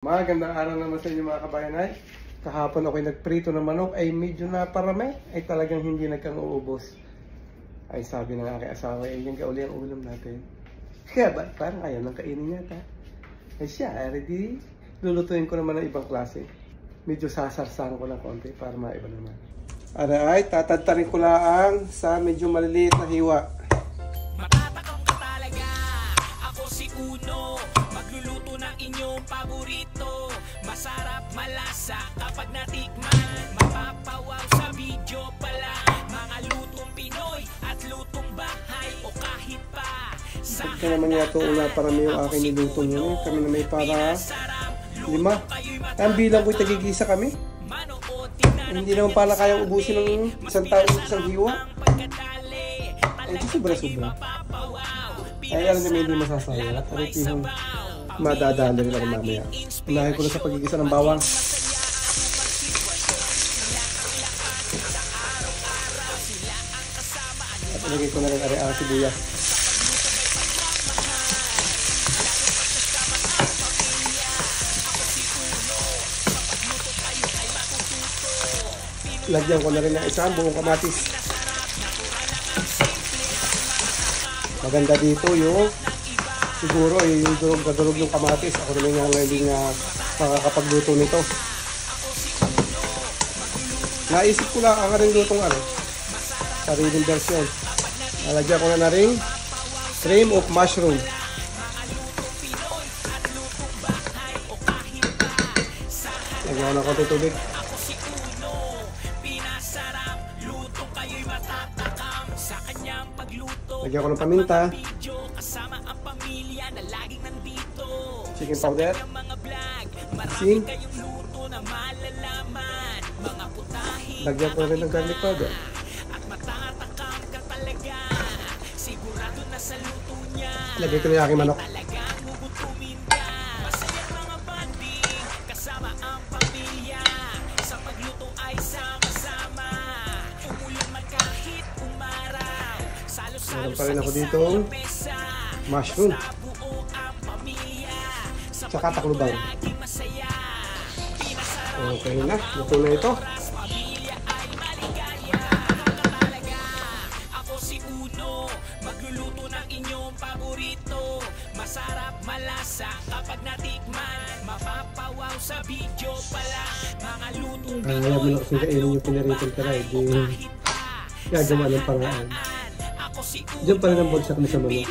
Magandang araw naman sa inyo mga kabayanay. Kahapon ako'y nagprito ng manok ay medyo naparami ay talagang hindi nagkang-uubos. Ay sabi ng aking asawa ay yung kauli ang ulam natin. Kaya ba parang ayaw nang kainin yata. Ay siya, ready? Lulutuin ko naman ng ibang klase. Medyo sasarsahan ko ng konti para maiba naman. Aray, tatadtarin ko lang sa medyo maliliit na hiwa. Matatakam ka talaga, ako si Uno. Magluluto ng inyong paborito. Masarap, malasa kapag natikman. Mapapawaw sa video pala. Mga lutong Pinoy at lutong bahay o kahit pa sa Pagka naman yato una parami yung aking niluto nyo. Kami na may para 5. Ang bilang ko'y tagigisa kami. Hindi naman pala kayang ubusin ng isang tao isang hiwa. Ay, ito sobra-sobra. Ay, alam naman hindi masasaya. At ito yung madadali rin ako mamaya. Unahin ko na sa pagigisa ng bawang. At ilagay ko na rin ang sibuyas. Lagyan ko na rin ng isang buong kamatis. Maganda dito yung siguro yung durog yung kamatis. Ako naman nga hindi nga makakapagluto nito. Naisip ko lang ang rin lutong sariling version. Nalagyan ko na rin cream of mushroom. Lagyan ko na konti tubig. Lagyan ko ng paminta, chicken powder, asin, lagyan ko rin ng garlic powder. Lagyan ko rin yung aking manok. Meron pa rin ako dito mushroom tsaka taklubang. Okay na, luto na ito. Ako si Uno, magluluto ng inyong paborito. Masarap, malasa kapag natikman. Mapapawaw sa video pala. Mga lutong Ayaw mo na kasi kainin yung pinaritin ka rin. Gagawa ng paraan. Diyan pa rin ang bagsak mo sa manok.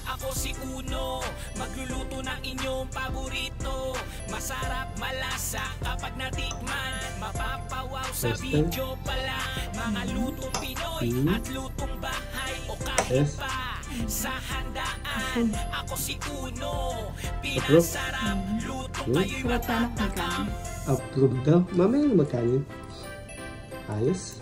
Ako si Uno, magluluto ng inyong paborito. Masarap, malasa kapag natikman. Mapapawaw sa video pala. Mga lutong Pinoy at lutong bahay o kahit pa sa handaan. Ako si Uno, pinasarap, luto kayo'y matatakam. Approve daw. Mamaya na magkanin. Ayos.